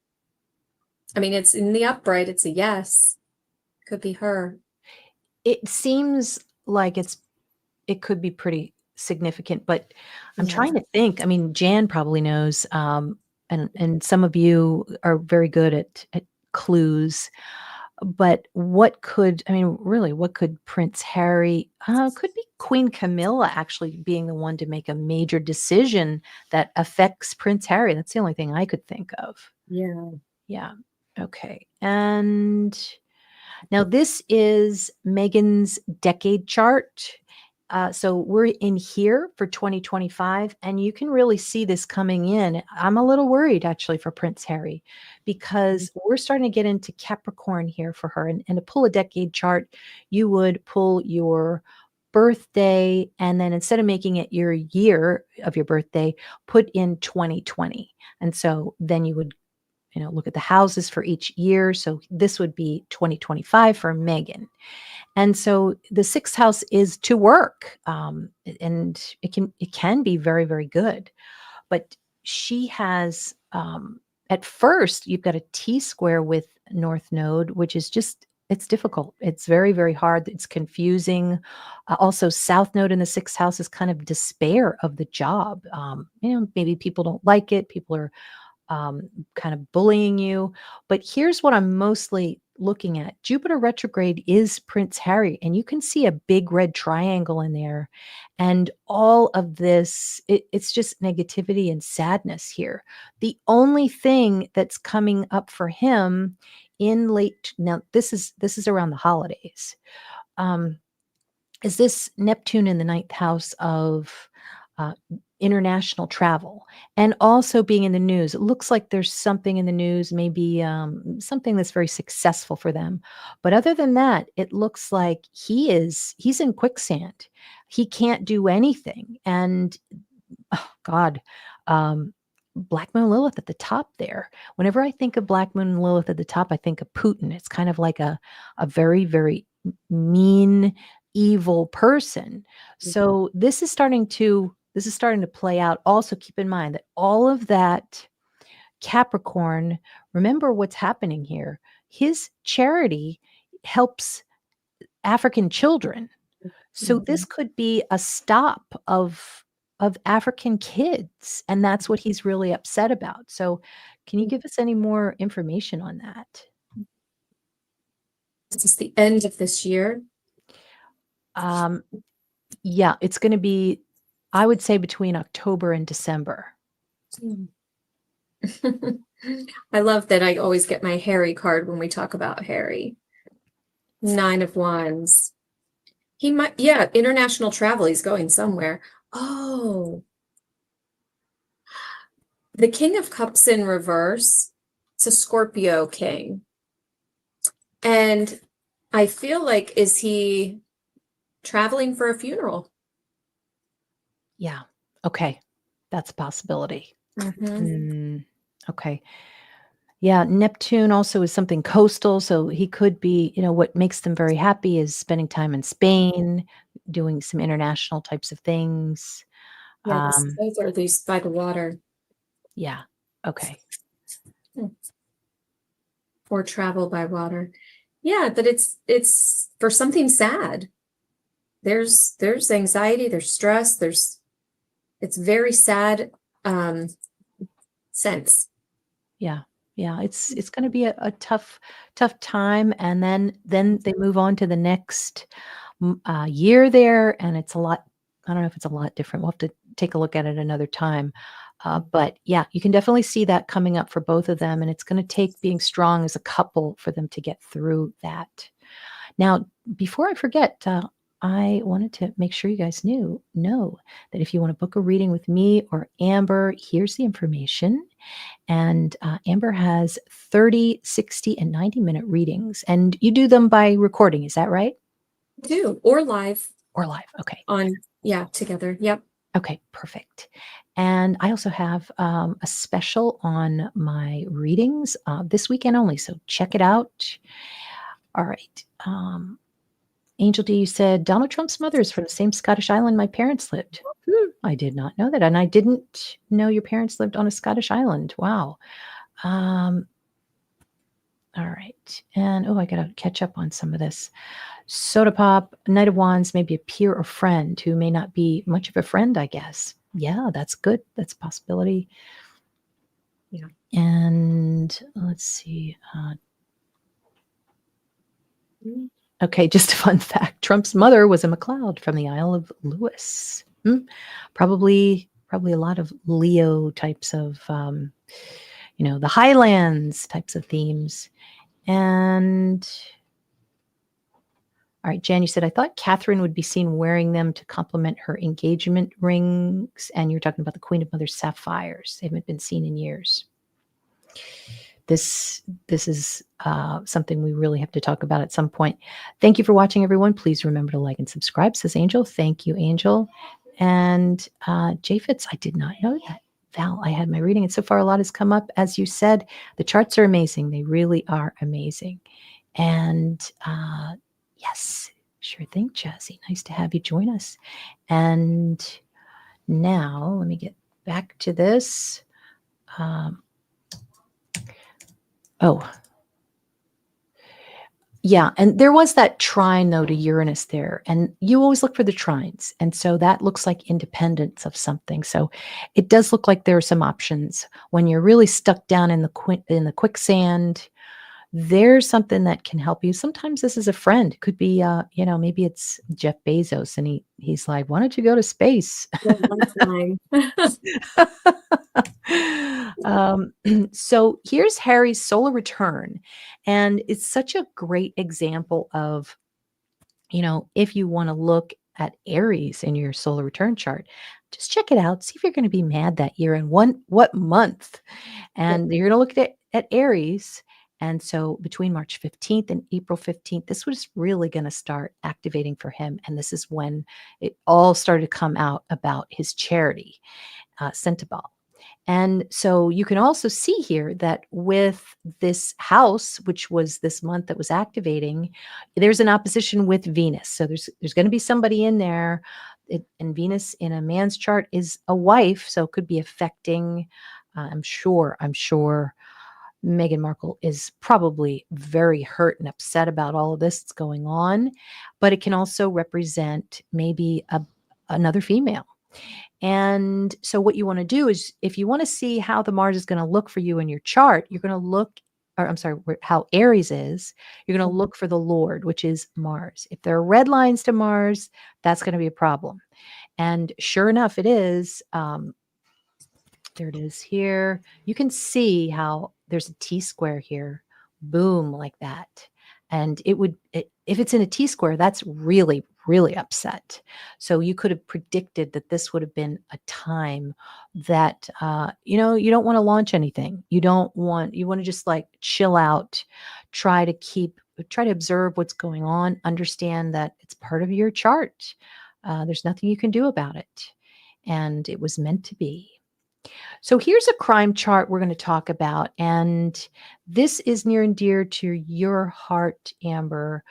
It's in the upright. It's a yes. Could be her. It seems like it could be pretty significant, but I'm trying to think. Jan probably knows, and some of you are very good at clues. But what could Prince Harry? Could be Queen Camilla actually being the one to make a major decision that affects Prince Harry. That's the only thing I could think of. Yeah. Okay. And now this is Meghan's decade chart. So we're in here for 2025, and you can really see this coming in. I'm a little worried actually for Prince Harry because we're starting to get into Capricorn here for her. And to pull a decade chart, you would pull your birthday, and then instead of making it your year of your birthday, put in 2020. And so then you would look at the houses for each year. So this would be 2025 for Meghan. And so the sixth house is to work, and it can be very, very good. But she has, at first, you've got a T square with North Node, which is just, it's difficult. It's very, very hard. It's confusing. Also, South Node in the sixth house is kind of despair of the job. Maybe people don't like it. People are kind of bullying you. But here's what I'm mostly looking at. Jupiter retrograde is Prince Harry, and you can see a big red triangle in there. And all of this, it's just negativity and sadness here. The only thing that's coming up for him in late, now this is around the holidays, is this Neptune in the ninth house of international travel, and also being in the news. It looks like there's something in the news, maybe something that's very successful for them. But other than that, it looks like he's in quicksand. He can't do anything. And oh God, Black Moon Lilith at the top there. Whenever I think of Black Moon Lilith at the top, I think of Putin. It's kind of like a very, very mean, evil person. So this is starting to play out. Also, keep in mind that all of that Capricorn, remember what's happening here. His charity helps African children. So this could be a stop of African kids, and that's what he's really upset about. So can you give us any more information on that? This is the end of this year. Yeah, it's going to be, I would say, between October and December. I love that I always get my Harry card when we talk about Harry. 9 of Wands. He might, yeah, international travel. He's going somewhere. Oh, the King of Cups in reverse. It's a Scorpio King. And I feel like, is he traveling for a funeral? Yeah. Okay. That's a possibility. Okay. Yeah. Neptune also is something coastal. So he could be, what makes them very happy is spending time in Spain, doing some international types of things. Yes, those are these by the water. Yeah. Okay. Or travel by water. Yeah, but it's for something sad. There's anxiety, there's stress, it's very sad sense. Yeah. Yeah. It's going to be a tough time. And then they move on to the next year there. And it's a lot, I don't know if it's a lot different. We'll have to take a look at it another time. But yeah, you can definitely see that coming up for both of them. And it's going to take being strong as a couple for them to get through that. Now, before I forget, I wanted to make sure you guys know that if you want to book a reading with me or Amber, here's the information. And Amber has 30, 60, and 90-minute readings. And you do them by recording. Is that right? I do. Or live. Okay. Together. Yep. Okay, perfect. And I also have a special on my readings this weekend only. So check it out. All right. Angel D, you said Donald Trump's mother is from the same Scottish island my parents lived. I did not know that. And I didn't know your parents lived on a Scottish island. Wow. All right. And, I got to catch up on some of this. Soda Pop, Knight of Wands, maybe a peer or friend who may not be much of a friend, I guess. Yeah, that's good. That's a possibility. Yeah. And let's see. Okay, just a fun fact. Trump's mother was a MacLeod from the Isle of Lewis. Probably a lot of Leo types of, the Highlands types of themes. And all right, Jan, you said, I thought Catherine would be seen wearing them to complement her engagement rings. And you're talking about the Queen of Mother sapphires. They haven't been seen in years. This is something we really have to talk about at some point. Thank you for watching, everyone. Please remember to like and subscribe, says Angel. Thank you, Angel. And Japhets, I did not know that. Val, I had my reading, and so far a lot has come up. As you said, the charts are amazing. They really are amazing. And yes, sure thing, Jazzy. Nice to have you join us. And now let me get back to this. Oh, yeah. And there was that trine, though, to Uranus there. And you always look for the trines. And so that looks like independence of something. So it does look like there are some options. When you're really stuck down in the quicksand, there's something that can help you. Sometimes this is a friend. It could be, maybe it's Jeff Bezos, and he's like, "Why don't you go to space?" So here's Harry's solar return, and it's such a great example of, if you want to look at Aries in your solar return chart, just check it out. See if you're going to be mad that year and what month. And you're going to look at Aries. And so between March 15th and April 15th, this was really going to start activating for him. And this is when it all started to come out about his charity, Centibal. And so you can also see here that with this house, which was this month that was activating, there's an opposition with Venus. So there's going to be somebody in there. And Venus in a man's chart is a wife. So it could be affecting, I'm sure Meghan Markle is probably very hurt and upset about all of this that's going on, but it can also represent maybe another female. And so what you want to do is, if you want to see how the Mars is going to look for you in your chart, you're going to look, or I'm sorry, how Aries is, you're going to look for the Lord, which is Mars. If there are red lines to Mars, that's going to be a problem. And sure enough, it is. There it is here. You can see how there's a T-square here. Boom, like that. And if it's in a T-square, that's really, really upset. So you could have predicted that this would have been a time that, you don't want to launch anything. You want to just like chill out, try to observe what's going on, understand that it's part of your chart. There's nothing you can do about it. And it was meant to be. So here's a crime chart we're going to talk about, and this is near and dear to your heart, Amber.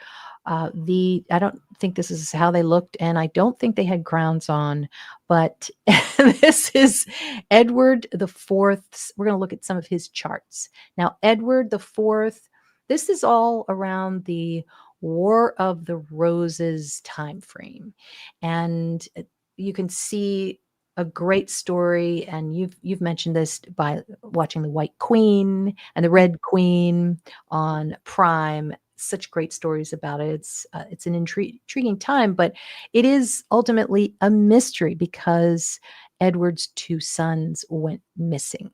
I don't think this is how they looked, and I don't think they had crowns on, but this is Edward the Fourth. We're going to look at some of his charts. Now, Edward the Fourth, this is all around the War of the Roses time frame, and you can see a great story, and you've mentioned this by watching The White Queen and The Red Queen on Prime. Such great stories about it. It's an intriguing time, but it is ultimately a mystery because Edward's two sons went missing.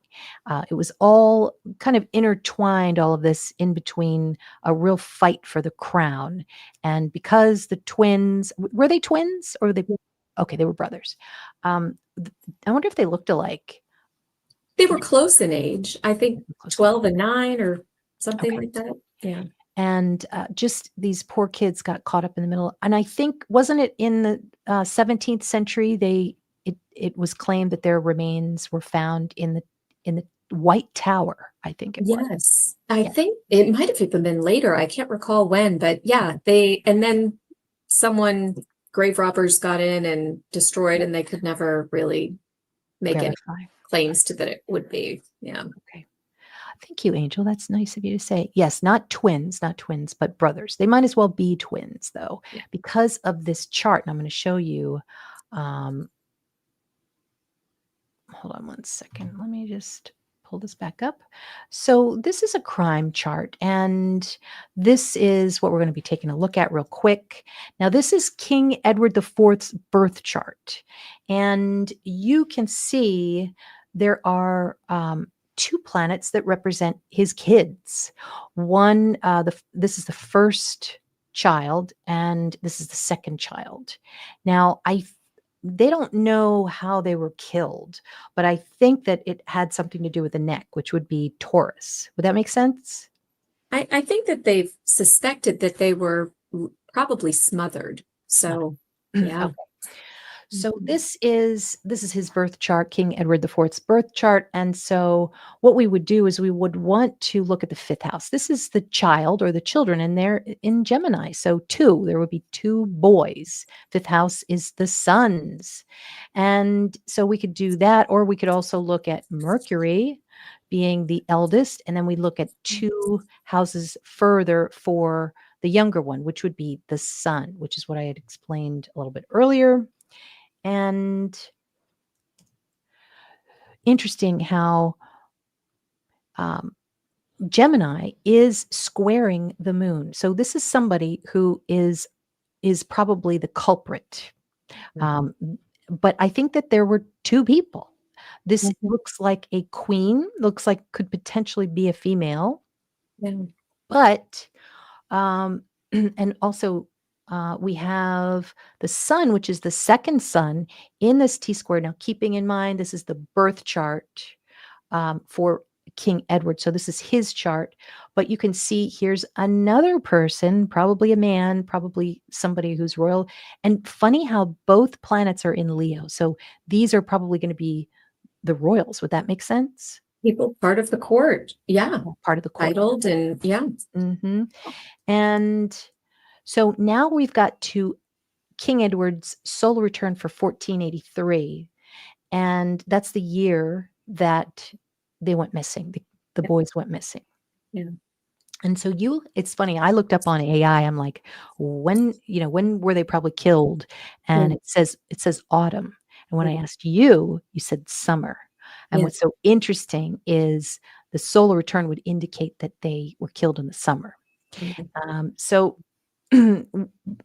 It was all kind of intertwined, all of this in between a real fight for the crown. And because the twins, were they twins or were they? Okay, they were brothers. I wonder if they looked alike. They were close in age. I think 12 and 9 or something like that. Yeah. And just these poor kids got caught up in the middle. And I think, wasn't it in the 17th century, it was claimed that their remains were found in the White Tower, I think it was. Yes. I think it might have even been later. I can't recall when, but yeah, and then grave robbers got in and destroyed, and they could never really make any claims to that it would be. Yeah. Okay. Thank you, Angel. That's nice of you to say. Yes, not twins, but brothers. They might as well be twins, though, because of this chart. And I'm going to show you. Hold on one second. Let me just pull this back up. So this is a crime chart, and this is what we're going to be taking a look at real quick. Now, this is King Edward IV's birth chart, and you can see there are two planets that represent his kids. One, this is the first child, and this is the second child. Now, they don't know how they were killed, but I think that it had something to do with the neck, which would be Taurus. Would that make sense? I think that they've suspected that they were probably smothered. So, yeah. Okay. So Mhm. this is his birth chart, King Edward IV's birth chart. And so what we would do is we would want to look at the fifth house. This is the child or the children, and they're in Gemini. So two, there would be two boys. Fifth house is the sons. And so we could do that, or we could also look at Mercury being the eldest, and then we look at two houses further for the younger one, which would be the sun, which is what I had explained a little bit earlier. And interesting how Gemini is squaring the moon. So this is somebody who is probably the culprit. Um, but I think that there were two people. This Mhm. looks like a queen, looks like could potentially be a female, Yeah. but and also we have the sun, which is the second sun in this T square. Now, keeping in mind, this is the birth chart for King Edward. So this is his chart. But you can see here's another person, probably a man, probably somebody who's royal. And funny how both planets are in Leo. So these are probably going to be the royals. Would that make sense? People part of the court. Yeah. Part of the court. Titled and yeah. Hmm. And so now we've got to King Edward's solar return for 1483. And that's the year that they went missing. The Yeah. boys went missing. Yeah. And so it's funny, I looked up on AI. I'm like, when were they probably killed? And Mm. it says autumn. And when I Yeah. asked you, you said summer. And Yeah. what's so interesting is the solar return would indicate that they were killed in the summer. Mhm. So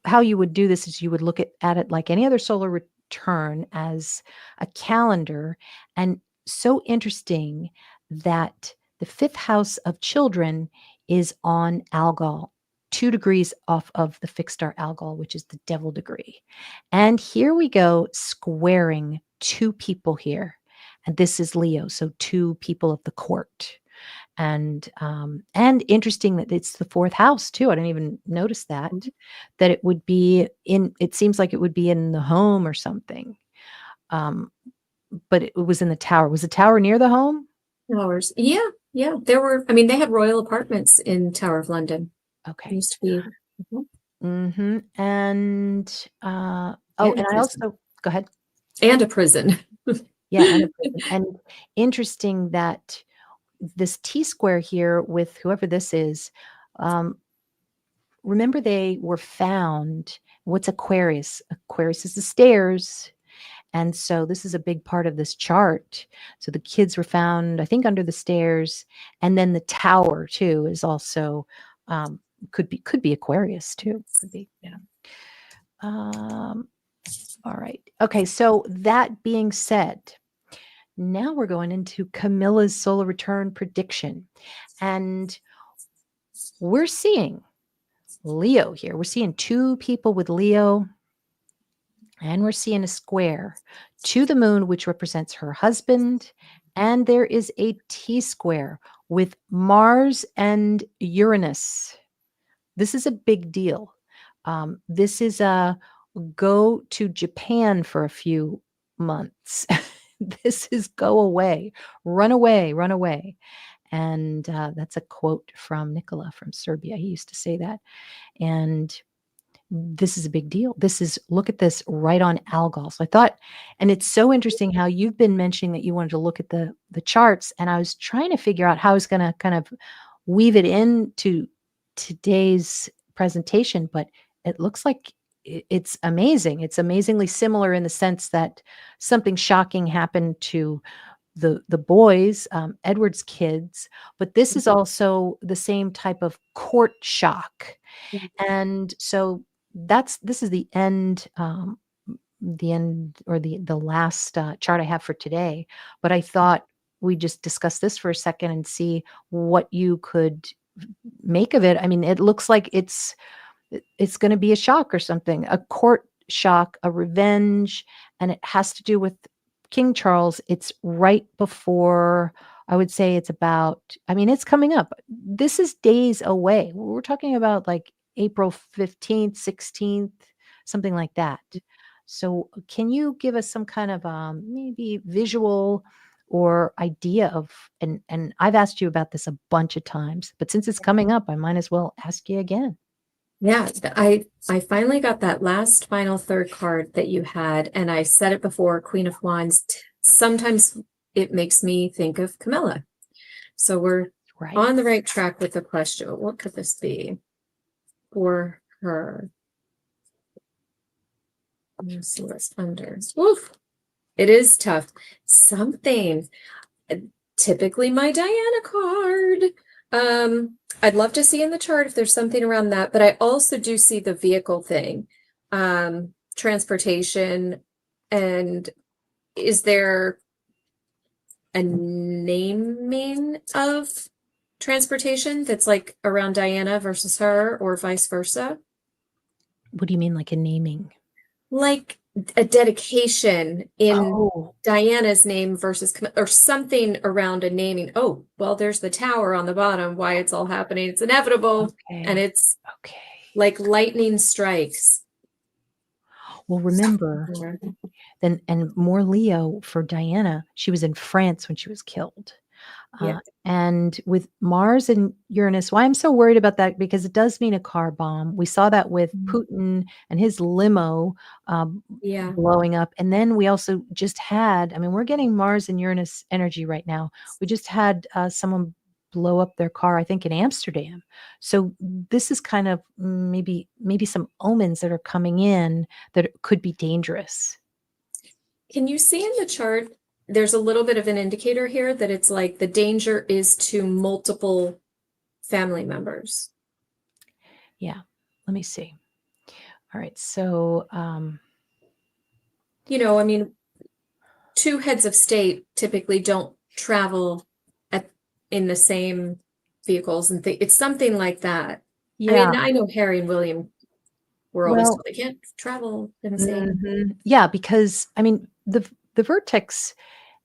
how you would do this is you would look at it like any other solar return as a calendar. And so interesting that the fifth house of children is on Algol, 2 degrees off of the fixed star Algol, which is the devil degree. And here we go, squaring two people here. And this is Leo, so two people of the court. And interesting that it's the fourth house too. I didn't even notice that Mhm. it would be in. It seems like it would be in the home or something. Um, but it was in the tower. Was the tower near the home? Towers. Yeah. Yeah. There were, I mean, they had royal apartments in Tower of London. It Okay. used to be. Mhm. And oh, And a and I prison. also go ahead. And a prison. Yeah, and a prison. And interesting that this T square here with whoever this is. Um, Remember, they were found. What's Aquarius? Aquarius is the stairs. And so this is a big part of this chart. So the kids were found, I think, under the stairs, and then the tower too is also could be Aquarius too. Could be. Yeah. Um, all right. Okay. So that being said, now we're going into Camilla's solar return prediction, and we're seeing Leo here. We're seeing two people with Leo. And we're seeing a square to the moon, which represents her husband. And there is a T square with Mars and Uranus. This is a big deal. This is a go to Japan for a few months. This is go away, run away, run away. And that's a quote from Nicola from Serbia. He used to say that. And this is a big deal. This is look at this right on Algol. So I thought, and it's so interesting how you've been mentioning that you wanted to look at the charts, and I was trying to figure out how I was going to kind of weave it into today's presentation, but it looks like it's amazing. It's amazingly similar in the sense that something shocking happened to the boys, Edward's kids, but this is also the same type of court shock. And so this is the end or the last chart I have for today. But I thought we just discuss this for a second and see what you could make of it. I mean, it looks like it's going to be a shock or something, a court shock, a revenge, and it has to do with King Charles. It's right before, I would say it's about, I mean, it's coming up. This is days away. We're talking about like April 15th, 16th, something like that. So can you give us some kind of maybe visual or idea of, and I've asked you about this a bunch of times, but since it's coming up, I might as well ask you again. Yeah, I finally got that last final third card that you had, and I said it before, Queen of Wands. Sometimes it makes me think of Camilla. So we're Right. on the right track with the question. What could this be for her? Let's see what's under. Oof. It is tough. Something, typically my Diana card. I'd love to see in the chart if there's something around that, but I also do see the vehicle thing, transportation, and is there a naming of transportation that's like around Diana versus her, or vice versa? What do you mean, like a naming? Like a dedication in Oh, Diana's name versus or something around a naming. Oh, well, there's the tower on the bottom, why it's all happening. It's inevitable. And okay. it's Okay. like lightning strikes. Well, remember, then, and more Leo for Diana, she was in France when she was killed. Yeah. And with Mars and Uranus, why I'm so worried about that, because it does mean a car bomb. We saw that with Putin and his limo Yeah. blowing up. And then we also just had, I mean, we're getting Mars and Uranus energy right now. We just had someone blow up their car, I think in Amsterdam. So this is kind of maybe some omens that are coming in that could be dangerous. Can you see in the chart, there's a little bit of an indicator here that it's like the danger is to multiple family members. Yeah, let me see. All right, so You know, I mean, two heads of state typically don't travel in the same vehicles, and it's something like that. I yeah, mean, I know Harry and William were always well, told they can't travel in the same. yeah, because I mean the vertex,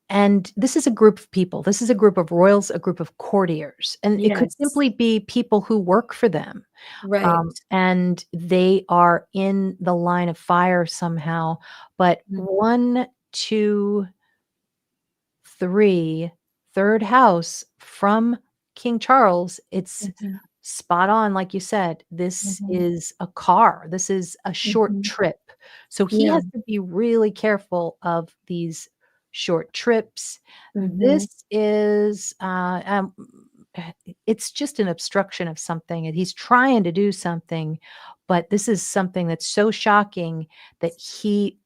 and this is a group of people. This is a group of royals, a group of courtiers, and it could Yes, simply be people who work for them, right. and they are in the line of fire somehow. But Mhm. 1, 2, 3, third house from King Charles, it's Mhm. spot on, like you said. This Mhm. is a car. This is a short Mhm. trip. So he Yeah. has to be really careful of these short trips. Mhm. This is it's just an obstruction of something, and he's trying to do something, but this is something that's so shocking that he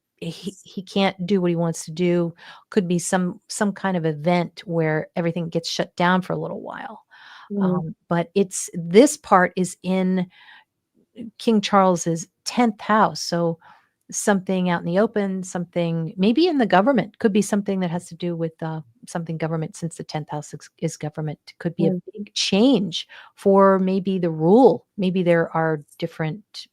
can't do what he wants to do. Could be some kind of event where everything gets shut down for a little while. Mhm. But it's this part is in King Charles's 10th house. So something out in the open, something maybe in the government, could be something that has to do with something government, since the 10th house is government. Could be a Mhm. big change for maybe the rule. Maybe there are different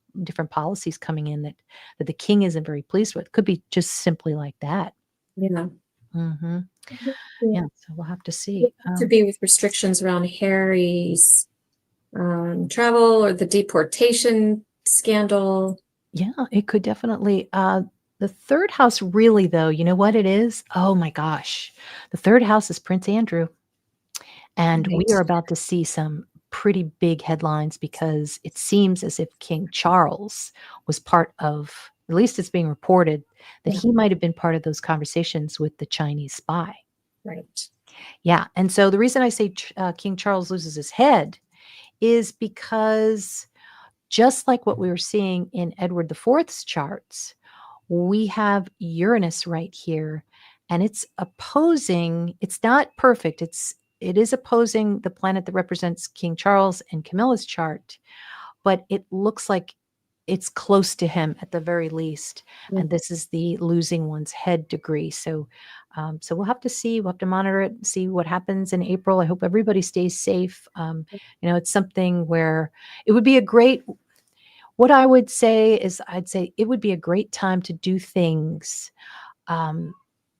policies coming in that the king isn't very pleased with. Could be just simply like that. Yeah. Hmm. Yeah. Yeah, so we'll have to see. To be with restrictions around Harry's travel or the deportation scandal. Yeah, it could definitely. The third house, really, though, you know what it is? Oh my gosh. The third house is Prince Andrew. And we Right. are about to see some pretty big headlines, because it seems as if King Charles was part of, at least it's being reported, that Yeah. he might have been part of those conversations with the Chinese spy. Right. Yeah. And so the reason I say King Charles loses his head is because, just like what we were seeing in Edward the Fourth's charts, we have Uranus right here, and it's opposing, it's not perfect. It is opposing the planet that represents King Charles and Camilla's chart, but it looks like it's close to him at the very least. Mm. And this is the losing one's head degree. So so we'll have to see, we'll have to monitor it, see what happens in April. I hope everybody stays safe. It's something where it would be a great, what I would say is, I'd say it would be a great time to do things um,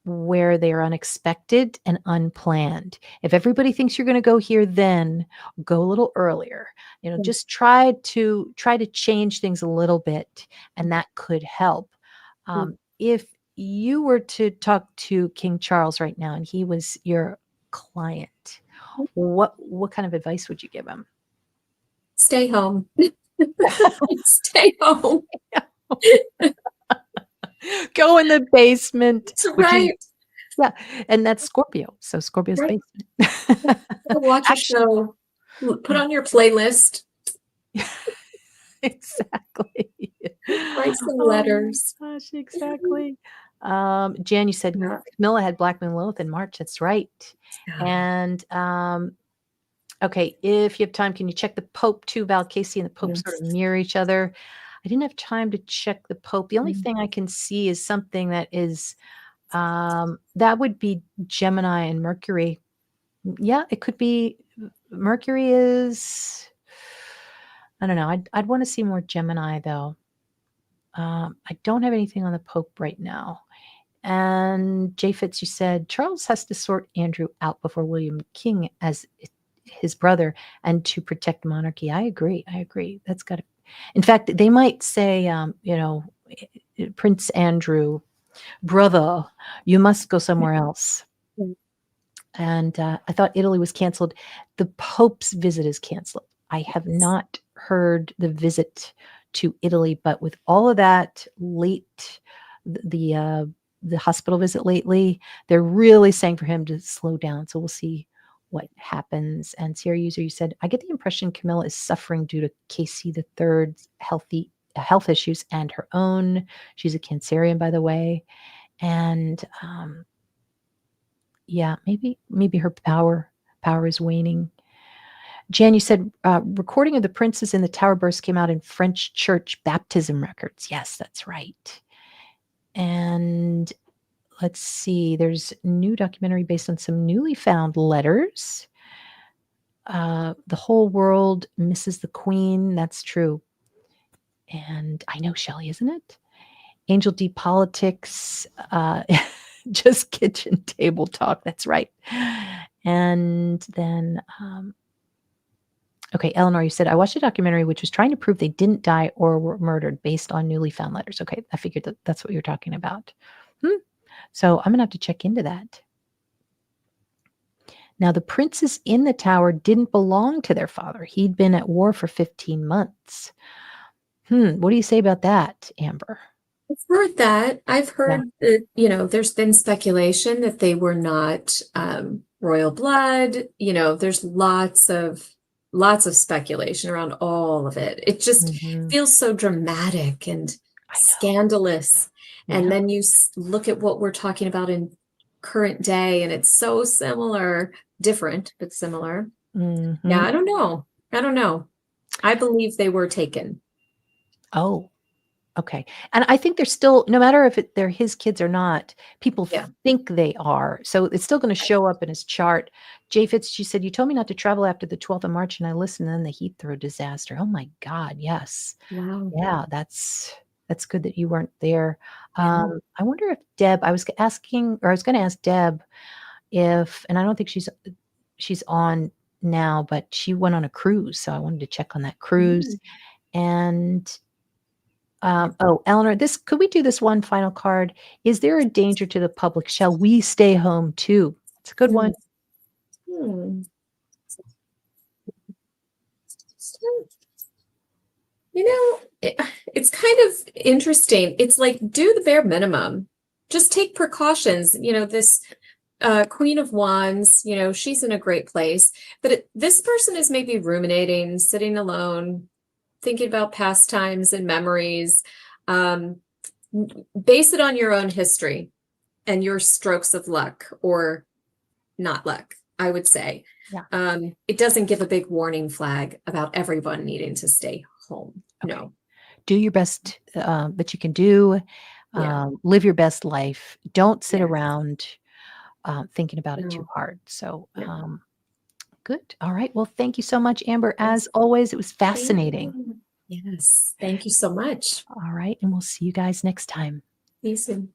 where they are unexpected and unplanned. If everybody thinks you're going to go here, then go a little earlier. Mm. Just try to change things a little bit, and that could help. If you were to talk to King Charles right now and he was your client, what kind of advice would you give him? Stay home. Stay home. Go in the basement. That's right. Yeah, and that's Scorpio. So Scorpio's Right. basement. Watch a show. Put on your playlist. Exactly. Write some Oh letters. my gosh, exactly. Jan, you said Yeah. Camilla had Black Moon Lilith in March. That's right. Yeah. And okay, if you have time, can you check the Pope too? Val Casey and the Pope sort of Yes. mirror each other. I didn't have time to check the Pope. The only Mm. thing I can see is something that is that would be Gemini and Mercury. Yeah, it could be. Mercury is, I don't know. I'd want to see more Gemini though. I don't have anything on the Pope right now. And Jay Fitz, you said Charles has to sort Andrew out before William King as his brother and to protect monarchy. I agree. That's got to. In fact, they might say, Prince Andrew, brother, you must go somewhere else. Mm. And I thought Italy was canceled. The Pope's visit is canceled. I have not heard the visit to Italy, but with all of that late, the hospital visit lately, they're really saying for him to slow down. So we'll see what happens. And Sierra User, you said, I get the impression Camilla is suffering due to Casey III's health issues and her own. She's a Cancerian, by the way. And yeah, maybe her power is waning. Jan, you said recording of the Princes in the Tower Burst came out in French church baptism records. Yes, that's right. And let's see, there's a new documentary based on some newly found letters. The whole world misses the Queen. That's true. And I know, Shelley, isn't it? Angel D Politics, just kitchen table talk. That's right. And then, okay, Eleanor, you said, I watched a documentary which was trying to prove they didn't die or were murdered based on newly found letters. Okay, I figured that's what you're talking about. So I'm going to have to check into that. Now, the princes in the tower didn't belong to their father. He'd been at war for 15 months. What do you say about that, Amber? I've heard that. I've heard that, there's been speculation that they were not royal blood. There's lots of speculation around all of it. It just feels so dramatic and scandalous. Yeah. And then you look at what we're talking about in current day, and it's so similar, different, but similar. Yeah, I don't know. I believe they were taken. Oh, okay. And I think they're still, no matter if they're his kids or not, people think they are. So it's still going to show up in his chart. Jay Fitz, she said, you told me not to travel after the 12th of March, and I listened, and then the Heathrow disaster. Oh my God, yes. Wow. Yeah, that's good that you weren't there. I wonder if Deb, I was going to ask Deb if, and I don't think she's on now, but she went on a cruise. So I wanted to check on that cruise. And Eleanor, could we do this one final card? Is there a danger to the public? Shall we stay home too? It's a good one. It's kind of interesting. It's like, do the bare minimum. Just take precautions. This Queen of Wands, she's in a great place. But this person is maybe ruminating, sitting alone, thinking about past times and memories. Base it on your own history and your strokes of luck or not luck, I would say. Yeah. It doesn't give a big warning flag about everyone needing to stay home. Okay. No. Do your best that you can do. Live your best life. Don't sit around thinking about it too hard. So good. All right. Well, thank you so much, Amber. As always, it was fascinating. Yes. Thank you so much. All right. And we'll see you guys next time. See you soon.